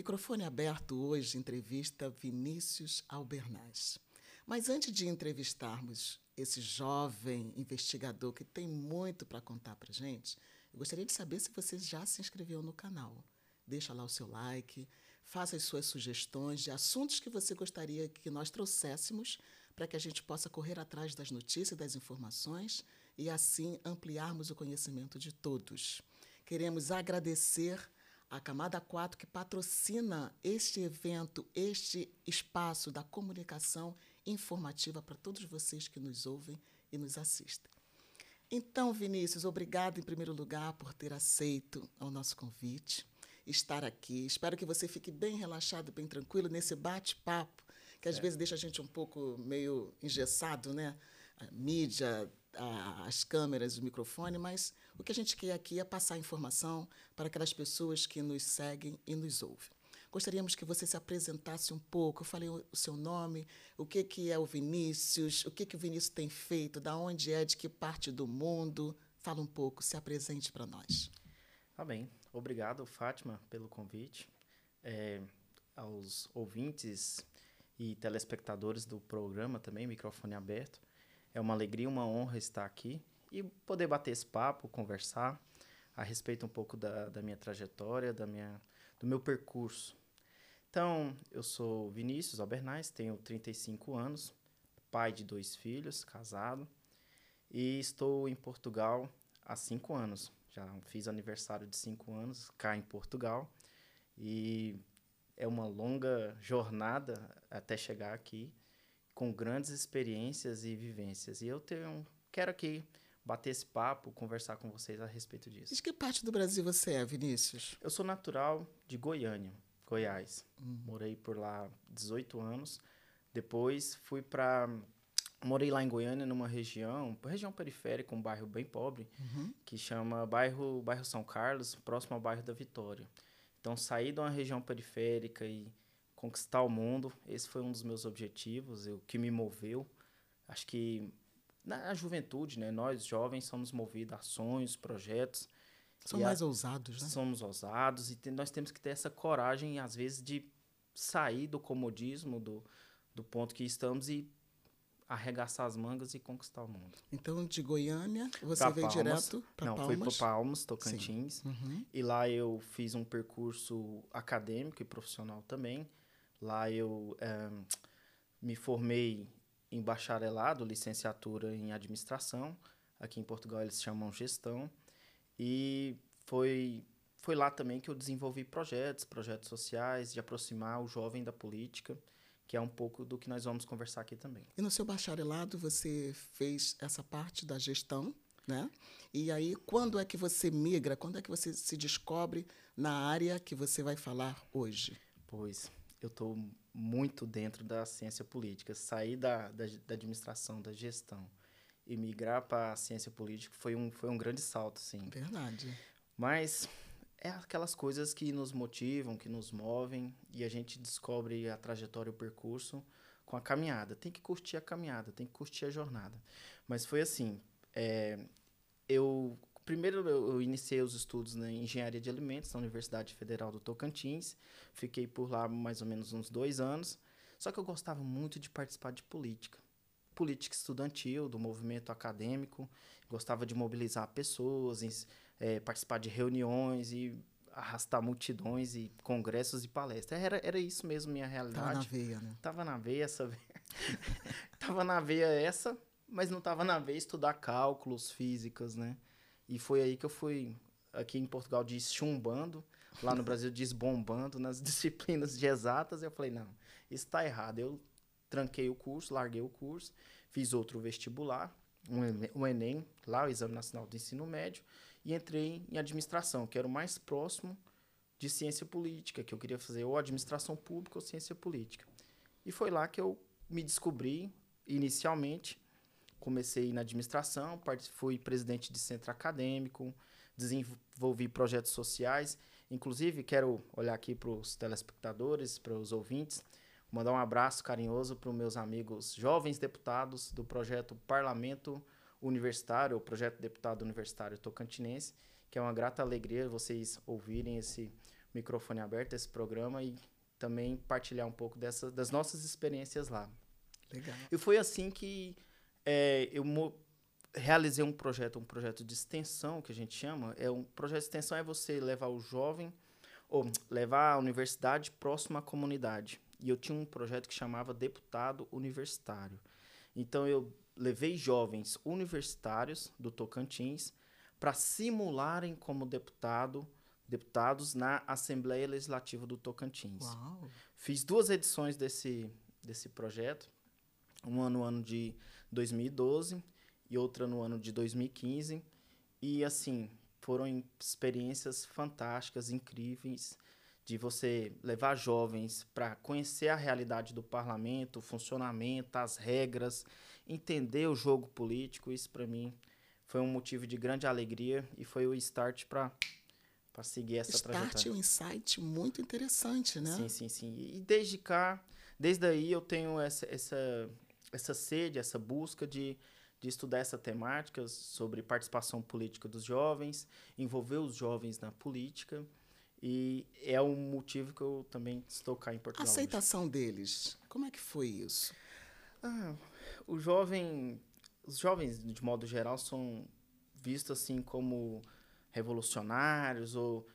Microfone aberto hoje, entrevista Vinícius Albernaz. Mas antes de entrevistarmos esse jovem investigador que tem muito para contar para a gente, eu gostaria de saber se você já se inscreveu no canal. Deixa lá o seu like, faça as suas sugestões de assuntos que você gostaria que nós trouxéssemos para que a gente possa correr atrás das notícias e das informações e assim ampliarmos o conhecimento de todos. Queremos agradecer a Camada 4 que patrocina este evento, este espaço da comunicação informativa para todos vocês que nos ouvem e nos assistem. Então, Vinícius, obrigado em primeiro lugar por ter aceito o nosso convite, estar aqui. Espero que você fique bem relaxado, bem tranquilo nesse bate-papo, que às vezes deixa a gente um pouco meio engessado, né? A mídia, as câmeras, o microfone, mas o que a gente quer aqui é passar informação para aquelas pessoas que nos seguem e nos ouvem. Gostaríamos que você se apresentasse um pouco. Eu falei o seu nome, o que é o Vinícius, o que o Vinícius tem feito, da onde é, de que parte do mundo. Fala um pouco, se apresente para nós. Tá bem. Obrigado, Fátima, pelo convite. Aos ouvintes e telespectadores do programa também, Microfone Aberto. É uma alegria, uma honra estar aqui e poder bater esse papo, conversar a respeito um pouco da minha trajetória, do meu percurso. Então, eu sou Vinícius Albernaz, tenho 35 anos, pai de 2 filhos, casado, e estou em Portugal há 5 anos. Já fiz aniversário de 5 anos cá em Portugal e é uma longa jornada até chegar aqui, com grandes experiências e vivências. E eu quero aqui bater esse papo, conversar com vocês a respeito disso. De que parte do Brasil você é, Vinícius? Eu sou natural de Goiânia, Goiás. Morei por lá 18 anos. Depois morei lá em Goiânia, numa região periférica, um bairro bem pobre, que chama bairro São Carlos, próximo ao bairro da Vitória. Então, sair de uma região periférica e conquistar o mundo, esse foi um dos meus objetivos, o que me moveu. Acho que na juventude, né, nós jovens somos movidos a sonhos, projetos. São mais ousados, né? Somos ousados e nós temos que ter essa coragem, às vezes, de sair do comodismo, do ponto que estamos e arregaçar as mangas e conquistar o mundo. Então, de Goiânia, você veio direto para Palmas? Não, fui para Palmas, Tocantins. E lá eu fiz um percurso acadêmico e profissional também. Lá eu me formei em bacharelado, licenciatura em administração. Aqui em Portugal eles chamam gestão. E foi lá também que eu desenvolvi projetos sociais, de aproximar o jovem da política, que é um pouco do que nós vamos conversar aqui também. E no seu bacharelado você fez essa parte da gestão, né? E aí, quando é que você migra, quando é que você se descobre na área que você vai falar hoje? Pois, eu estou muito dentro da ciência política. Sair da administração, da gestão e migrar para a ciência política foi um grande salto, sim. Verdade. Mas é aquelas coisas que nos motivam, que nos movem, e a gente descobre a trajetória, o percurso com a caminhada. Tem que curtir a caminhada, tem que curtir a jornada. Mas foi assim, primeiro eu iniciei os estudos na Engenharia de Alimentos na Universidade Federal do Tocantins, fiquei por lá mais ou menos uns 2 anos, só que eu gostava muito de participar de política estudantil, do movimento acadêmico, gostava de mobilizar pessoas, participar de reuniões e arrastar multidões e congressos e palestras. Era isso mesmo minha realidade. Tava na veia, né? Tava na veia essa. Tava na veia essa, mas não tava na veia estudar cálculos, físicas, né? E foi aí que eu fui, aqui em Portugal diz chumbando, lá no Brasil diz bombando nas disciplinas de exatas. Eu falei, não, isso tá errado. Eu tranquei o curso, larguei o curso, fiz outro vestibular, um Enem, lá o Exame Nacional do Ensino Médio, e entrei em administração, que era o mais próximo de ciência política, que eu queria fazer ou administração pública ou ciência política. E foi lá que eu me descobri, inicialmente, comecei na administração, fui presidente de centro acadêmico, desenvolvi projetos sociais, inclusive quero olhar aqui para os telespectadores, para os ouvintes, mandar um abraço carinhoso para os meus amigos jovens deputados do projeto Parlamento Universitário, o projeto Deputado Universitário Tocantinense, que é uma grata alegria vocês ouvirem esse microfone aberto, esse programa, e também partilhar um pouco das nossas experiências lá. Legal. E foi assim que eu realizei um projeto de extensão, que a gente chama. Um projeto de extensão é você levar o jovem, ou levar a universidade próximo à comunidade. E eu tinha um projeto que chamava Deputado Universitário. Então, eu levei jovens universitários do Tocantins para simularem como deputados na Assembleia Legislativa do Tocantins. Uau. Fiz 2 edições desse projeto, uma no ano de 2012 e outra no ano de 2015. E, assim, foram experiências fantásticas, incríveis, de você levar jovens para conhecer a realidade do parlamento, o funcionamento, as regras, entender o jogo político. Isso, para mim, foi um motivo de grande alegria e foi o start para seguir essa trajetória. Start é um insight muito interessante, né? Sim. E desde aí eu tenho essa sede, essa busca de estudar essa temática sobre participação política dos jovens, envolver os jovens na política, e é um motivo que eu também estou cá em Portugal. A aceitação deles, como é que foi isso? Os jovens, de modo geral, são vistos assim como revolucionários ou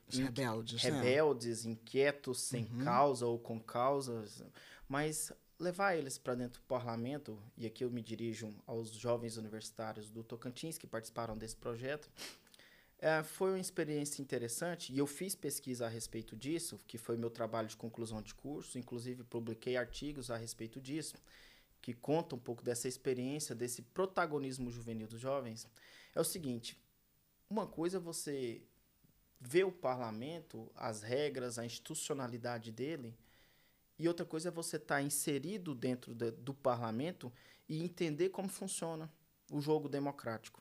rebeldes, inquietos, sem causa ou com causas, mas levar eles para dentro do parlamento, e aqui eu me dirijo aos jovens universitários do Tocantins que participaram desse projeto, foi uma experiência interessante, e eu fiz pesquisa a respeito disso, que foi meu trabalho de conclusão de curso, inclusive publiquei artigos a respeito disso, que contam um pouco dessa experiência, desse protagonismo juvenil dos jovens. É o seguinte, uma coisa é você ver o parlamento, as regras, a institucionalidade dele, e outra coisa é você estar inserido dentro do parlamento e entender como funciona o jogo democrático.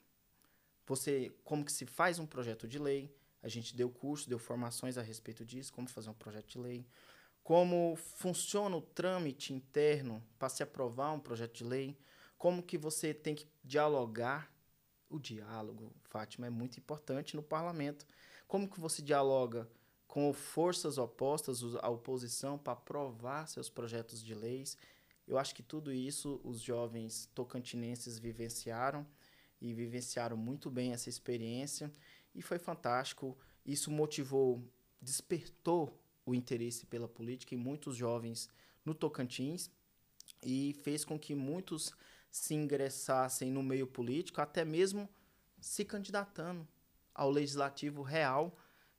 Como que se faz um projeto de lei, a gente deu curso, deu formações a respeito disso, como fazer um projeto de lei, como funciona o trâmite interno para se aprovar um projeto de lei, como que você tem que dialogar. O diálogo, Fátima, é muito importante no parlamento. Como que você dialoga com forças opostas, a oposição, para aprovar seus projetos de leis? Eu acho que tudo isso os jovens tocantinenses vivenciaram, e vivenciaram muito bem essa experiência, e foi fantástico. Isso despertou o interesse pela política em muitos jovens no Tocantins, e fez com que muitos se ingressassem no meio político, até mesmo se candidatando ao legislativo real,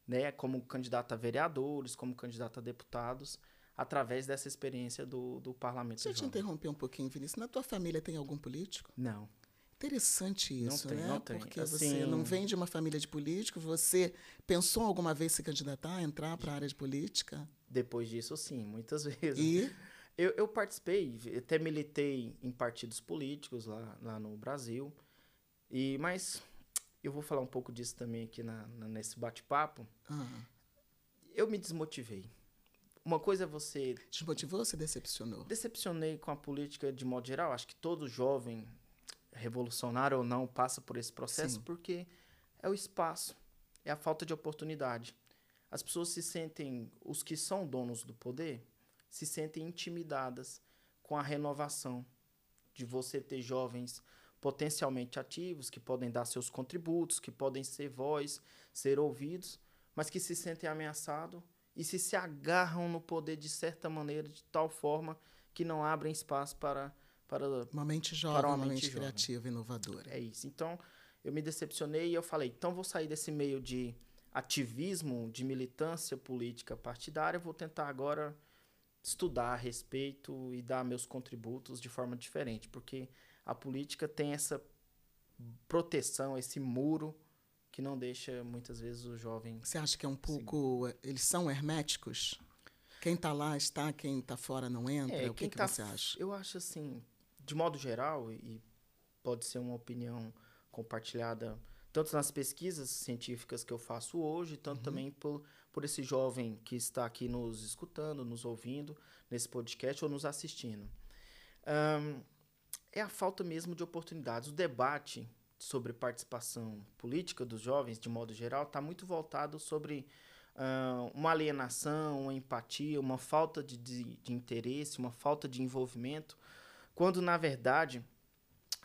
né, como candidato a vereadores, como candidato a deputados, através dessa experiência do parlamento. Deixa eu te interromper um pouquinho, Vinícius. Na tua família tem algum político? Não. Interessante isso, né? Não tem. Porque assim, você não vem de uma família de político, você pensou alguma vez se candidatar, entrar para a área de política? Depois disso, sim, muitas vezes. E? Eu participei, até militei em partidos políticos lá no Brasil, mas eu vou falar um pouco disso também aqui nesse bate-papo. Eu me desmotivei. Uma coisa é você... Desmotivou ou se decepcionou? Decepcionei com a política de modo geral. Acho que todo jovem, revolucionário ou não, passa por esse processo. Sim. Porque é o espaço, é a falta de oportunidade. As pessoas se sentem, os que são donos do poder, se sentem intimidadas com a renovação de você ter jovens potencialmente ativos, que podem dar seus contributos, que podem ser voz, ser ouvidos, mas que se sentem ameaçados e se agarram no poder de certa maneira, de tal forma que não abrem espaço para uma mente jovem, uma mente criativa, inovadora. É isso. Então, eu me decepcionei e eu falei, então vou sair desse meio de ativismo, de militância política partidária, vou tentar agora estudar a respeito e dar meus contributos de forma diferente, porque a política tem essa proteção, esse muro que não deixa, muitas vezes, o jovem... Você acha que é um pouco... Eles são herméticos? Quem está lá está, quem está fora não entra? O que você acha? Eu acho assim, de modo geral, e pode ser uma opinião compartilhada tanto nas pesquisas científicas que eu faço hoje, tanto também por esse jovem que está aqui nos escutando, nos ouvindo, nesse podcast ou nos assistindo. É a falta mesmo de oportunidades. O debate sobre participação política dos jovens, de modo geral, está muito voltado sobre uma alienação, uma empatia, uma falta de interesse, uma falta de envolvimento, quando, na verdade,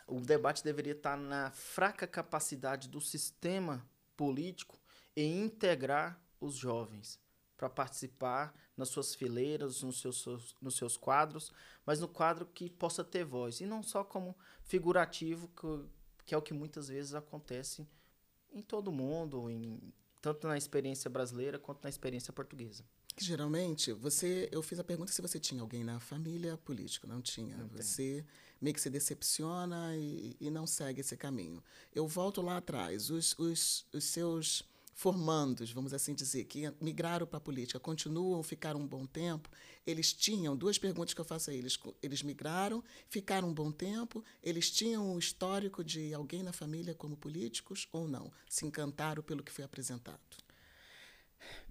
o debate deveria estar na fraca capacidade do sistema político em integrar os jovens para participar nas suas fileiras, nos seus quadros, mas no quadro que possa ter voz, e não só como figurativo, que é o que muitas vezes acontece em todo mundo, tanto na experiência brasileira quanto na experiência portuguesa. Que geralmente, eu fiz a pergunta se você tinha alguém na família política, não tinha. Não você meio que se decepciona e não segue esse caminho. Eu volto lá atrás, os seus formandos, vamos assim dizer, que migraram para a política, continuam, ficaram um bom tempo, eles tinham, duas perguntas que eu faço a eles, eles migraram, ficaram um bom tempo, eles tinham um histórico de alguém na família como políticos ou não? Se encantaram pelo que foi apresentado?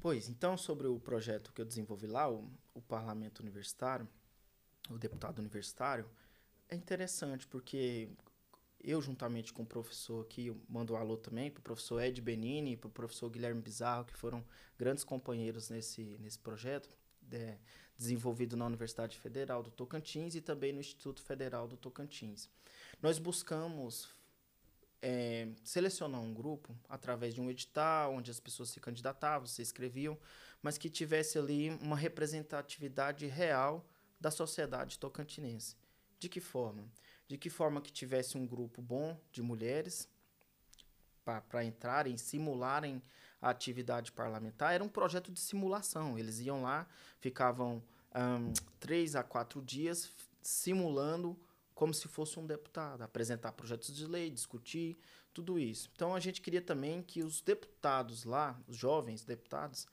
Pois, então, sobre o projeto que eu desenvolvi lá, o Parlamento Universitário, o deputado universitário, é interessante, porque eu, juntamente com o professor aqui, eu mando um alô também para o professor Ed Benini e para o professor Guilherme Bizarro, que foram grandes companheiros nesse projeto, desenvolvido na Universidade Federal do Tocantins e também no Instituto Federal do Tocantins. Nós buscamos selecionar um grupo através de um edital, onde as pessoas se candidatavam, se inscreviam, mas que tivesse ali uma representatividade real da sociedade tocantinense. De que forma? De que forma que tivesse um grupo bom de mulheres para entrarem, simularem a atividade parlamentar. Era um projeto de simulação. Eles iam lá, ficavam 3 a 4 dias simulando como se fosse um deputado, apresentar projetos de lei, discutir, tudo isso. Então, a gente queria também que os deputados lá, os jovens deputados,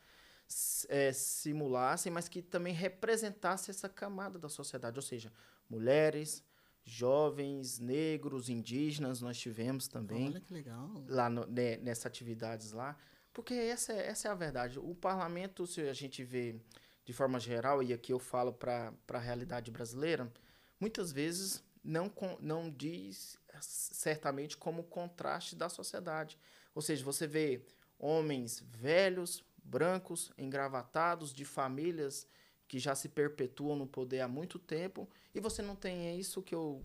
simulassem, mas que também representassem essa camada da sociedade, ou seja, mulheres, jovens, negros, indígenas, nós tivemos também. Olha que legal. Lá nessas atividades lá, porque essa é a verdade. O parlamento, se a gente vê de forma geral, e aqui eu falo para a realidade brasileira, muitas vezes não diz certamente como contraste da sociedade. Ou seja, você vê homens velhos, brancos, engravatados, de famílias que já se perpetuam no poder há muito tempo, e você não tem isso que eu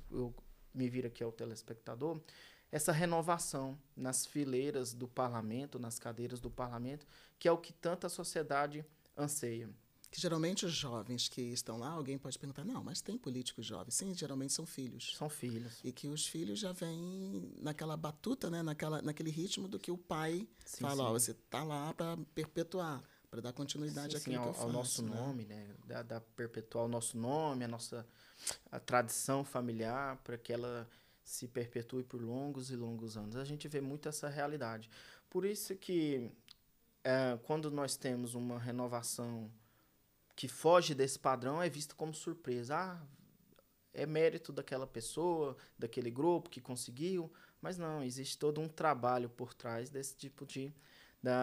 me vira aqui ao telespectador, essa renovação nas fileiras do parlamento, nas cadeiras do parlamento, que é o que tanta sociedade anseia. Que geralmente os jovens que estão lá, alguém pode perguntar, não, mas tem políticos jovens. Sim, geralmente são filhos. São filhos. E que os filhos já vêm naquela batuta, né? naquele ritmo do que o pai fala, ó, você está lá para perpetuar, para dar continuidade àquilo que eu faço. Ao nosso nome, né? Da perpetuar o nosso nome, a tradição familiar, para que ela se perpetue por longos e longos anos. A gente vê muito essa realidade. Por isso que quando nós temos uma renovação que foge desse padrão, é visto como surpresa. É mérito daquela pessoa, daquele grupo que conseguiu, mas não, existe todo um trabalho por trás desse tipo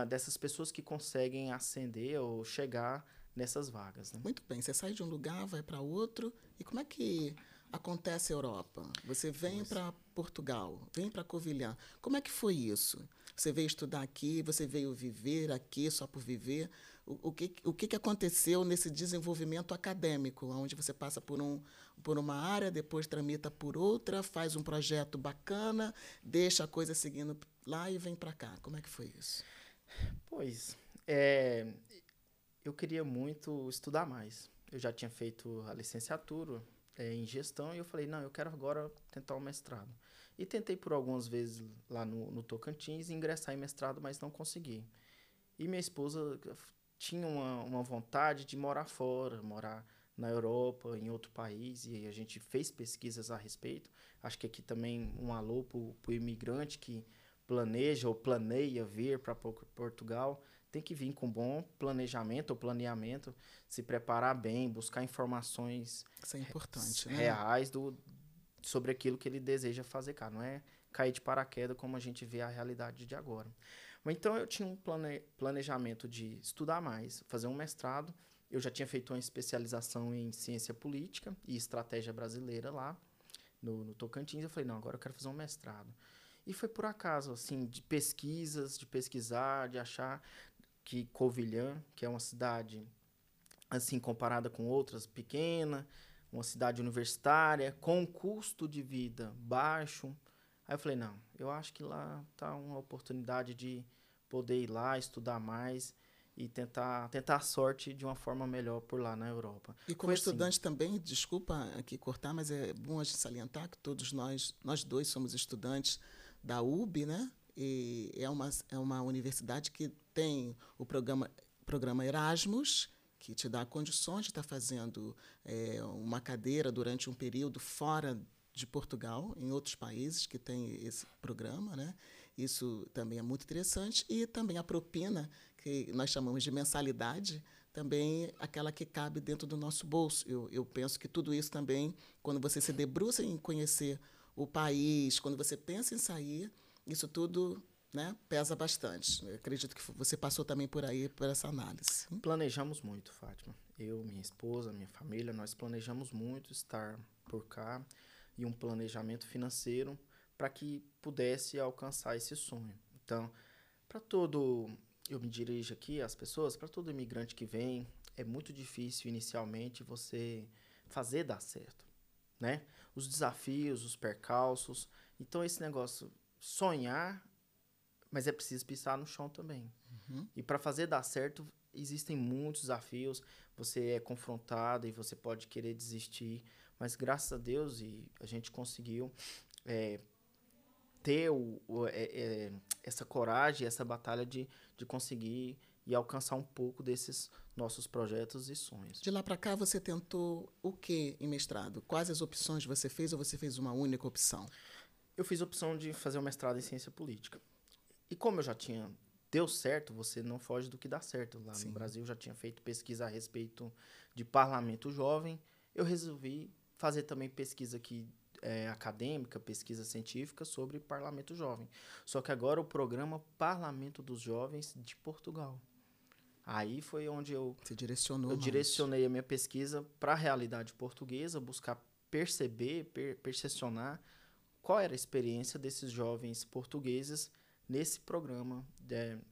dessas pessoas que conseguem ascender ou chegar nessas vagas. Né? Muito bem, você sai de um lugar, vai para outro, e como é que acontece a Europa? Você vem para Portugal, vem para Covilhã. Como é que foi isso? Você veio estudar aqui, você veio viver aqui só por viver. O que aconteceu nesse desenvolvimento acadêmico, onde você passa por uma área, depois tramita por outra, faz um projeto bacana, deixa a coisa seguindo lá e vem para cá? Como é que foi isso? Pois, eu queria muito estudar mais. Eu já tinha feito a licenciatura em gestão e eu falei, não, eu quero agora tentar o mestrado. E tentei por algumas vezes lá no Tocantins ingressar em mestrado, mas não consegui. E minha esposa tinha uma vontade de morar fora, morar na Europa, em outro país, e a gente fez pesquisas a respeito. Acho que aqui também um alô para o imigrante que planeja ou planeia vir para Portugal, tem que vir com bom planejamento ou planeamento, se preparar bem, buscar informações Isso é importante, né? reais sobre aquilo que ele deseja fazer, cara. Não é cair de paraquedas como a gente vê a realidade de agora. Mas então eu tinha um planejamento de estudar mais, fazer um mestrado. Eu já tinha feito uma especialização em ciência política e estratégia brasileira lá no Tocantins. Eu falei, não, agora eu quero fazer um mestrado. E foi por acaso, assim, de pesquisas, de pesquisar, de achar. que Covilhã, que é uma cidade, assim, comparada com outras, pequena, uma cidade universitária, com um custo de vida baixo. Aí eu falei, não, eu acho que lá tá uma oportunidade de poder ir lá, estudar mais e tentar a sorte de uma forma melhor por lá na Europa. E como Foi assim. estudante também, desculpa aqui cortar, mas é bom a gente salientar que todos nós dois somos estudantes da UB, né? E é uma universidade que tem o programa Erasmus, que te dá condições de estar fazendo uma cadeira durante um período fora de Portugal, em outros países que tem esse programa, né? Isso também é muito interessante. E também a propina, que nós chamamos de mensalidade, também aquela que cabe dentro do nosso bolso. Eu penso que tudo isso também, quando você se debruça em conhecer o país, quando você pensa em sair, isso tudo, né, pesa bastante. Eu acredito que você passou também por aí, por essa análise. Planejamos muito, Fátima. Eu, minha esposa, minha família, nós planejamos muito estar por cá e um planejamento financeiro para que pudesse alcançar esse sonho. Então, para todo, eu me dirijo aqui às pessoas, para todo imigrante que vem, é muito difícil inicialmente você fazer dar certo, né? Os desafios, os percalços. Então, esse negócio, sonhar, mas é preciso pisar no chão também. Uhum. E para fazer dar certo, existem muitos desafios. Você é confrontado e você pode querer desistir. Mas graças a Deus a gente conseguiu ter essa coragem, essa batalha de conseguir e alcançar um pouco desses nossos projetos e sonhos. De lá para cá, você tentou o que em mestrado? Quais as opções você fez ou você fez uma única opção? Eu fiz a opção de fazer o mestrado em ciência política. E como eu já tinha... Deu certo, você não foge do que dá certo. Lá Sim. no Brasil, eu já tinha feito pesquisa a respeito de parlamento jovem. Eu resolvi fazer também pesquisa aqui acadêmica, pesquisa científica sobre parlamento jovem. Só que agora o programa Parlamento dos Jovens de Portugal. Aí foi onde Você direcionou eu mais. direcionei a minha pesquisa para a realidade portuguesa, buscar perceber, percepcionar qual era a experiência desses jovens portugueses nesse programa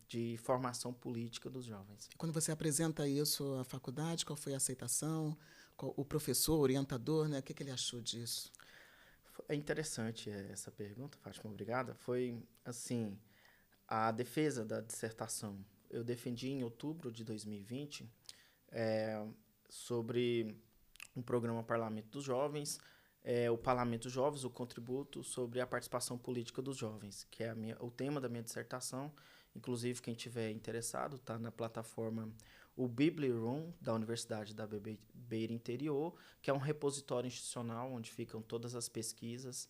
de formação política dos jovens. Quando você apresenta isso à faculdade, qual foi a aceitação? O professor, o orientador, né? O que ele achou disso? É interessante essa pergunta, Fátima, obrigada. Foi, assim, a defesa da dissertação. Eu defendi em outubro de 2020 sobre um programa Parlamento dos Jovens, o Parlamento dos Jovens, o contributo sobre a participação política dos jovens, que é o tema da minha dissertação. Inclusive, quem tiver interessado, está na plataforma o Bibliroom, da Universidade da Beira Interior, que é um repositório institucional onde ficam todas as pesquisas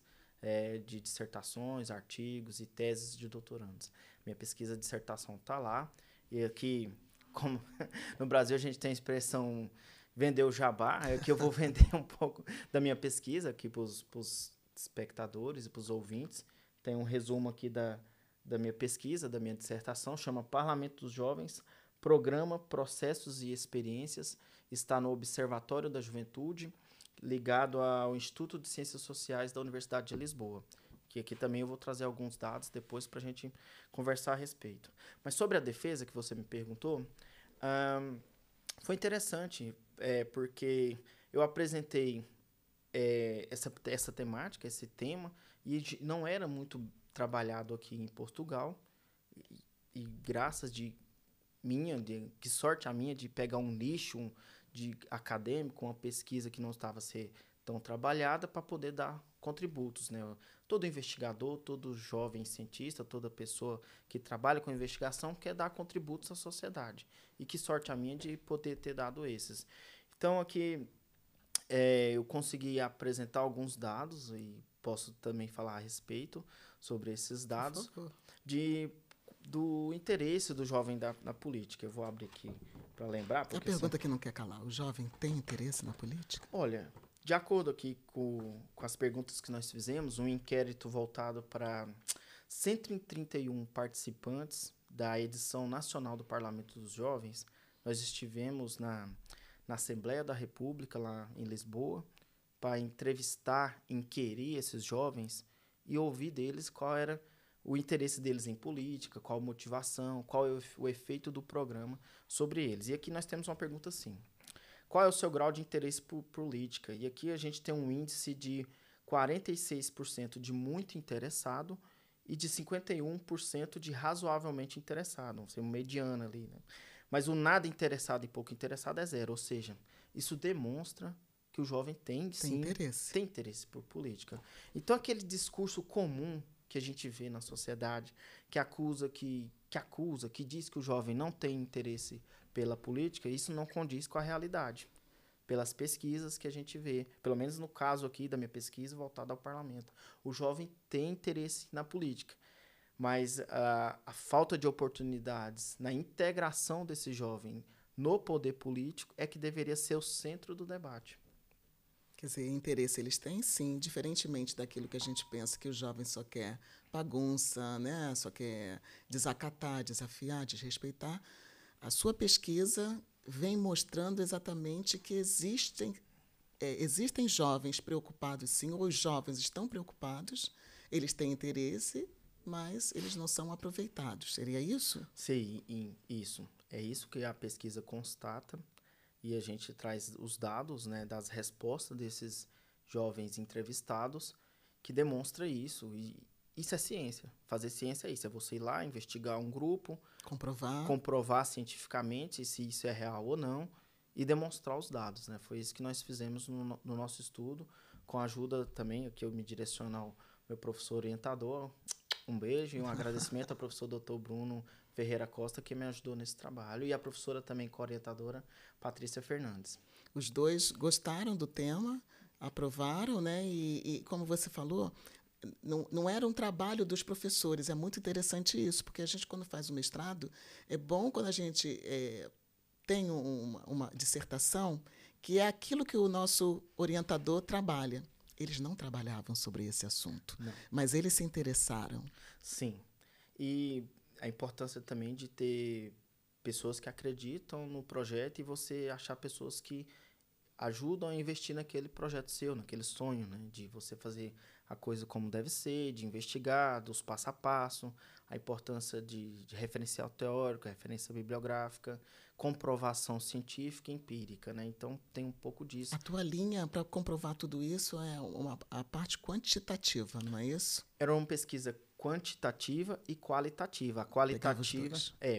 de dissertações, artigos e teses de doutorandos. Minha pesquisa de dissertação está lá. E aqui, como no Brasil a gente tem a expressão vender o jabá, aqui eu vou vender um pouco da minha pesquisa aqui para os espectadores e para os ouvintes. Tem um resumo aqui da minha pesquisa, da minha dissertação, chama Parlamento dos Jovens, Programa, Processos e Experiências, está no Observatório da Juventude, ligado ao Instituto de Ciências Sociais da Universidade de Lisboa, que aqui também eu vou trazer alguns dados depois para a gente conversar a respeito. Mas sobre a defesa que você me perguntou, foi interessante, porque eu apresentei essa temática, esse tema, e não era muito trabalhado aqui em Portugal, e graças que sorte a minha de pegar um nicho de acadêmico, uma pesquisa que não estava a ser tão trabalhada para poder dar contributos, né? Todo investigador, todo jovem cientista, toda pessoa que trabalha com investigação quer dar contributos à sociedade. E que sorte a minha de poder ter dado esses. Então, aqui eu consegui apresentar alguns dados e posso também falar a respeito sobre esses dados do interesse do jovem na política. Eu vou abrir aqui para lembrar. A pergunta que não quer calar, o jovem tem interesse na política? Olha, de acordo aqui com as perguntas que nós fizemos, um inquérito voltado para 131 participantes da edição nacional do Parlamento dos Jovens, nós estivemos na Assembleia da República, lá em Lisboa, para entrevistar, inquirir esses jovens e ouvir deles qual era o interesse deles em política, qual a motivação, qual é o efeito do programa sobre eles. E aqui nós temos uma pergunta assim: qual é o seu grau de interesse por política? E aqui a gente tem um índice de 46% de muito interessado e de 51% de razoavelmente interessado, vamos ser um mediano ali, né? Mas o nada interessado e pouco interessado é zero, ou seja, isso demonstra que o jovem tem, sim, tem interesse por política. Então, aquele discurso comum que a gente vê na sociedade, que diz que o jovem não tem interesse pela política, isso não condiz com a realidade. Pelas pesquisas que a gente vê, pelo menos no caso aqui da minha pesquisa voltada ao parlamento, o jovem tem interesse na política, mas a falta de oportunidades na integração desse jovem no poder político é que deveria ser o centro do debate. Quer dizer, interesse eles têm, sim, diferentemente daquilo que a gente pensa que o jovem só quer bagunça, né? Só quer desacatar, desafiar, desrespeitar. A sua pesquisa vem mostrando exatamente que existem jovens preocupados, sim, ou os jovens estão preocupados, eles têm interesse, mas eles não são aproveitados. Seria isso? Sim, isso. É isso que a pesquisa constata. E a gente traz os dados, né, das respostas desses jovens entrevistados que demonstra isso. E isso é ciência. Fazer ciência é isso. É você ir lá, investigar um grupo, comprovar cientificamente se isso é real ou não e demonstrar os dados, né? Foi isso que nós fizemos no nosso estudo, com a ajuda também, que eu me direciono ao meu professor orientador. Um beijo e um agradecimento ao professor Dr. Bruno Ferreira Costa, que me ajudou nesse trabalho, e a professora também co-orientadora, Patrícia Fernandes. Os dois gostaram do tema, aprovaram, né? E como você falou, não era um trabalho dos professores. É muito interessante isso, porque a gente, quando faz o mestrado, é bom quando a gente tem uma dissertação que é aquilo que o nosso orientador trabalha. Eles não trabalhavam sobre esse assunto, não, mas eles se interessaram. Sim. E a importância também de ter pessoas que acreditam no projeto e você achar pessoas que ajudam a investir naquele projeto seu, naquele sonho, né? De você fazer a coisa como deve ser, de investigar, dos passo a passo, a importância de referencial teórico, referência bibliográfica, comprovação científica e empírica, né? Então, tem um pouco disso. A tua linha para comprovar tudo isso é a parte quantitativa, não é isso? Era uma pesquisa quantitativa e qualitativa. A qualitativa...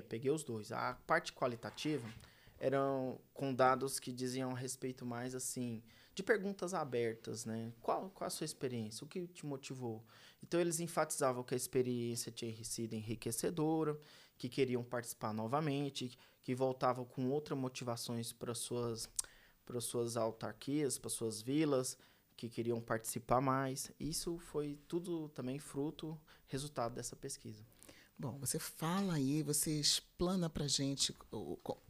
peguei os dois. A parte qualitativa eram com dados que diziam a respeito mais, assim, de perguntas abertas, né? Qual a sua experiência? O que te motivou? Então, eles enfatizavam que a experiência tinha sido enriquecedora, que queriam participar novamente, que voltavam com outras motivações para suas autarquias, para suas vilas, que queriam participar mais. Isso foi tudo também resultado dessa pesquisa. Bom, você fala aí, você explana para a gente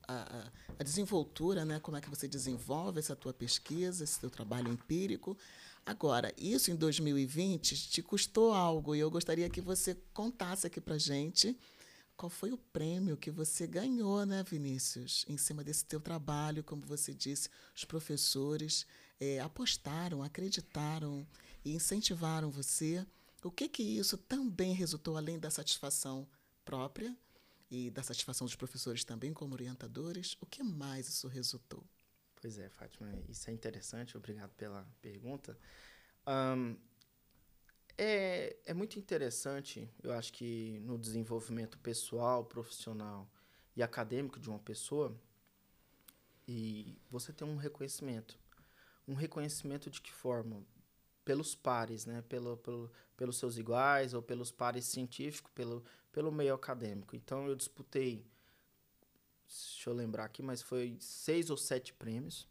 a desenvoltura, né? Como é que você desenvolve essa tua pesquisa, esse teu trabalho empírico. Agora, isso em 2020 te custou algo e eu gostaria que você contasse aqui para a gente qual foi o prêmio que você ganhou, né, Vinícius, em cima desse teu trabalho. Como você disse, os professores apostaram, acreditaram e incentivaram você. O que isso também resultou, além da satisfação própria e da satisfação dos professores também como orientadores? O que mais isso resultou? Pois é, Fátima, isso é interessante, obrigado pela pergunta. É muito interessante, eu acho que no desenvolvimento pessoal, profissional e acadêmico de uma pessoa, e você tem um reconhecimento. Um reconhecimento de que forma? Pelos pares, né? Pelos seus iguais ou pelos pares científicos, pelo meio acadêmico. Então, eu disputei, deixa eu lembrar aqui, mas foi 6 ou 7 prêmios.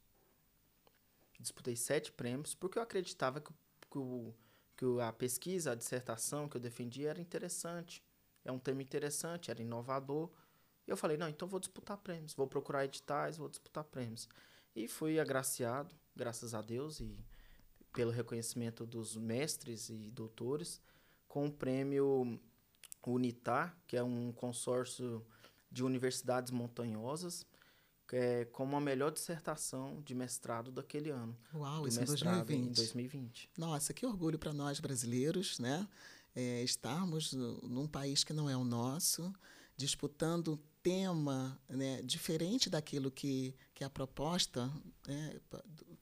Disputei 7 prêmios, porque eu acreditava que a pesquisa, a dissertação que eu defendia era interessante. É um tema interessante, era inovador. E eu falei, não, então vou disputar prêmios. Vou procurar editais, vou disputar prêmios. E fui agraciado, graças a Deus, e pelo reconhecimento dos mestres e doutores, com o prêmio UNITAR, que é um consórcio de universidades montanhosas, como a melhor dissertação de mestrado daquele ano. Uau, isso em 2020. Em 2020. Nossa, que orgulho para nós brasileiros, né? estarmos num país que não é o nosso, disputando um tema, né, diferente daquilo que é a proposta, né,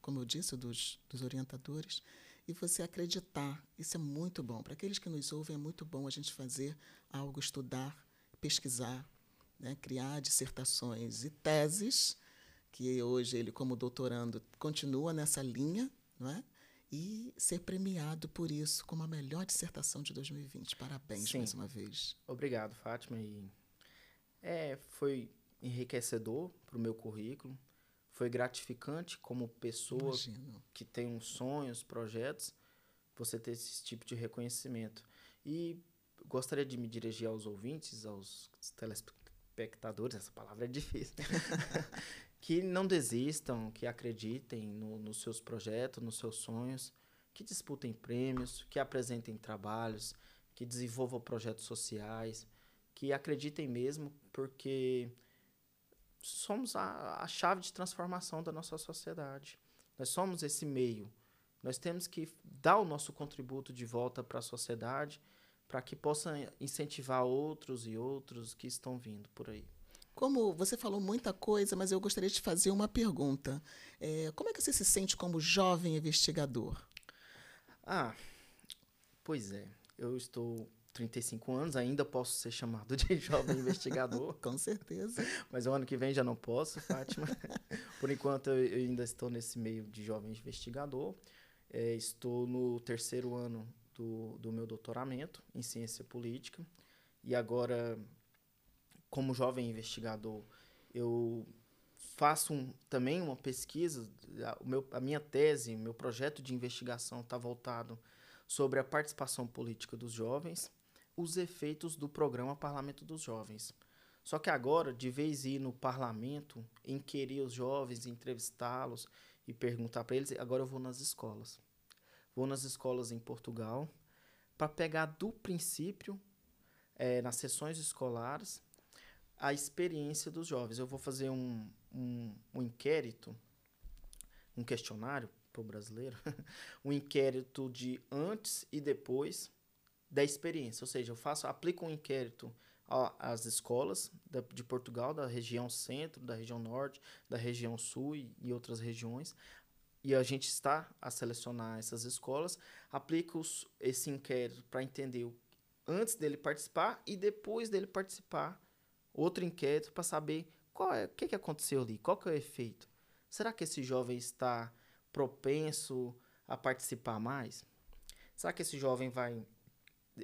como eu disse, dos orientadores, e você acreditar. Isso é muito bom. Para aqueles que nos ouvem, é muito bom a gente fazer algo, estudar, pesquisar, né, criar dissertações e teses, que hoje ele, como doutorando, continua nessa linha, não é? E ser premiado por isso como a melhor dissertação de 2020. Parabéns. Sim. Mais uma vez. Obrigado, Fátima. Foi enriquecedor para o meu currículo, foi gratificante como pessoa Imagino. que tem uns sonhos, projetos, você ter esse tipo de reconhecimento. E gostaria de me dirigir aos ouvintes, aos telespectadores, essa palavra é difícil, que não desistam, que acreditem nos seus projetos, nos seus sonhos, que disputem prêmios, que apresentem trabalhos, que desenvolvam projetos sociais, que acreditem mesmo, porque somos a chave de transformação da nossa sociedade. Nós somos esse meio. Nós temos que dar o nosso contributo de volta para a sociedade, para que possa incentivar outros e outros que estão vindo por aí. Como você falou muita coisa, mas eu gostaria de te fazer uma pergunta. Como é que você se sente como jovem investigador? Pois é. Eu estou 35 anos, ainda posso ser chamado de jovem investigador. Com certeza. Mas o ano que vem já não posso, Fátima. Por enquanto, eu ainda estou nesse meio de jovem investigador. Estou no 3º ano do meu doutoramento em ciência política. E agora, como jovem investigador, eu faço também uma pesquisa. A minha tese, meu projeto de investigação está voltado sobre a participação política dos jovens, os efeitos do programa Parlamento dos Jovens. Só que agora, de vez em ir no parlamento, inquirir os jovens, entrevistá-los e perguntar para eles, agora eu vou nas escolas. Vou nas escolas em Portugal para pegar do princípio, nas sessões escolares, a experiência dos jovens. Eu vou fazer um inquérito, um questionário para o brasileiro, um inquérito de antes e depois da experiência. Ou seja, aplico um inquérito às escolas de Portugal, da região centro, da região norte, da região sul e outras regiões. E a gente está a selecionar essas escolas, aplico esse inquérito para entender antes dele participar e depois dele participar, outro inquérito para saber o que aconteceu ali, qual que é o efeito. Será que esse jovem está propenso a participar mais? Será que esse jovem vai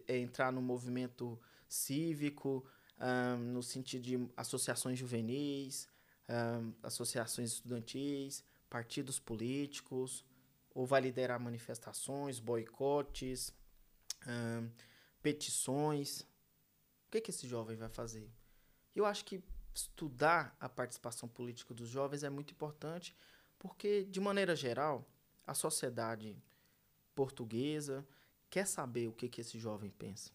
entrar no movimento cívico, no sentido de associações juvenis, associações estudantis, partidos políticos, ou vai liderar manifestações, boicotes, petições? O que esse jovem vai fazer? Eu acho que estudar a participação política dos jovens é muito importante, porque, de maneira geral, a sociedade portuguesa quer saber o que esse jovem pensa.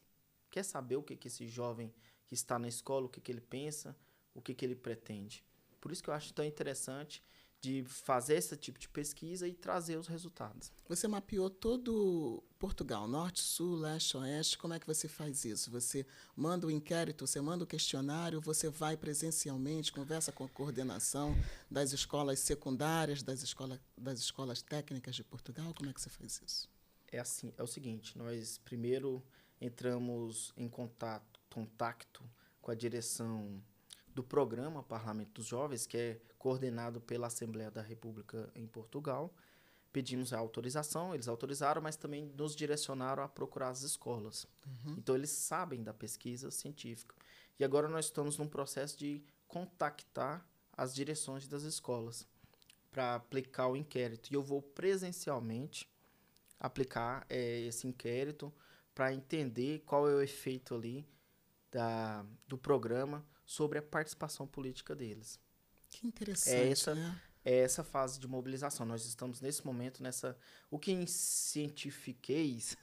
Quer saber o que esse jovem que está na escola, o que ele pensa, o que ele pretende. Por isso que eu acho tão interessante de fazer esse tipo de pesquisa e trazer os resultados. Você mapeou todo Portugal, norte, sul, leste, oeste. Como é que você faz isso? Você manda o inquérito, você manda o questionário, você vai presencialmente, conversa com a coordenação das escolas secundárias, das escolas técnicas de Portugal? Como é que você faz isso? É o seguinte, nós primeiro entramos em contato com a direção do programa Parlamento dos Jovens, que é coordenado pela Assembleia da República em Portugal. Pedimos a autorização, eles autorizaram, mas também nos direcionaram a procurar as escolas. Então, eles sabem da pesquisa científica. E agora nós estamos num processo de contactar as direções das escolas para aplicar o inquérito. E eu vou presencialmente aplicar esse inquérito para entender qual é o efeito ali do programa sobre a participação política deles. Que interessante, É essa fase de mobilização. Nós estamos nesse momento o que em cientifiquez,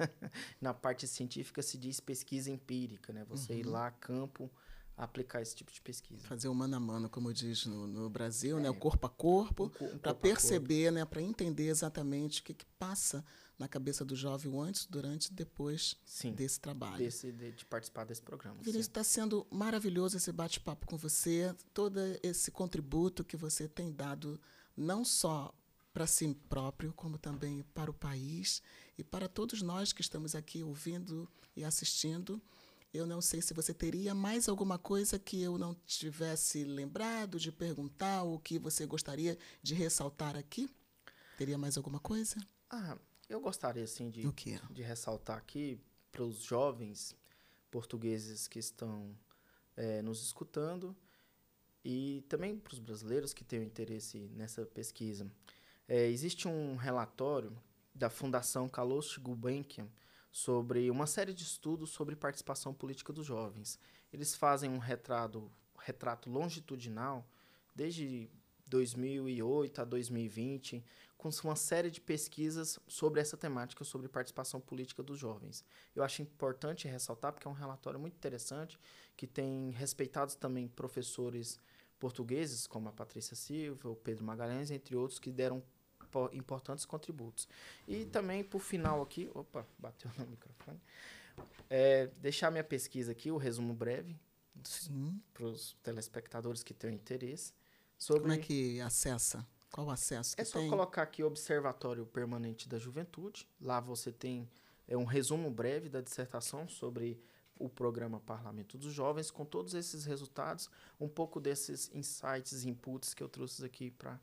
na parte científica se diz pesquisa empírica, né? Você ir lá a campo, aplicar esse tipo de pesquisa. Fazer o mano a mano, como diz no Brasil, né? O corpo a corpo, para perceber, né? Para entender exatamente o que passa na cabeça do jovem o antes, durante e depois Sim, desse trabalho. de participar desse programa. Vinícius, está sendo maravilhoso esse bate-papo com você, todo esse contributo que você tem dado, não só para si próprio, como também para o país e para todos nós que estamos aqui ouvindo e assistindo. Eu não sei se você teria mais alguma coisa que eu não tivesse lembrado de perguntar ou que você gostaria de ressaltar aqui. Teria mais alguma coisa? Eu gostaria, assim, O quê? de ressaltar aqui para os jovens portugueses que estão nos escutando e também para os brasileiros que têm interesse nessa pesquisa. Existe um relatório da Fundação Carlos Gulbenkian sobre uma série de estudos sobre participação política dos jovens. Eles fazem um retrato longitudinal desde 2008 a 2020, com uma série de pesquisas sobre essa temática, sobre participação política dos jovens. Eu acho importante ressaltar, porque é um relatório muito interessante, que tem respeitados também professores portugueses, como a Patrícia Silva, o Pedro Magalhães, entre outros, que deram importantes contributos. E também, por final aqui... Opa, bateu no microfone. Deixar minha pesquisa aqui, o resumo breve, para os telespectadores que tenham interesse. Como é que acessa? Qual o acesso que É só tem? colocar aqui Observatório Permanente da Juventude. Lá você tem um resumo breve da dissertação sobre o programa Parlamento dos Jovens, com todos esses resultados, um pouco desses insights, inputs que eu trouxe aqui para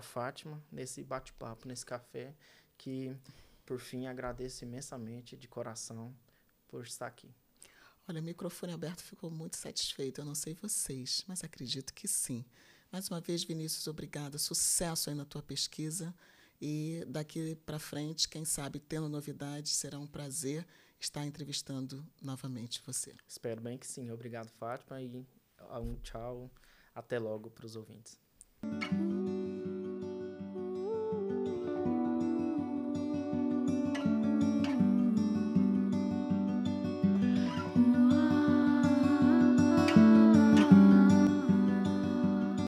Fátima, nesse bate-papo, nesse café, que, por fim, agradeço imensamente, de coração, por estar aqui. Olha, o microfone aberto ficou muito satisfeito. Eu não sei vocês, mas acredito que sim. Mais uma vez, Vinícius, obrigada. Sucesso aí na tua pesquisa. E daqui para frente, quem sabe, tendo novidades, será um prazer estar entrevistando novamente você. Espero bem que sim. Obrigado, Fátima. E um tchau. Até logo para os ouvintes.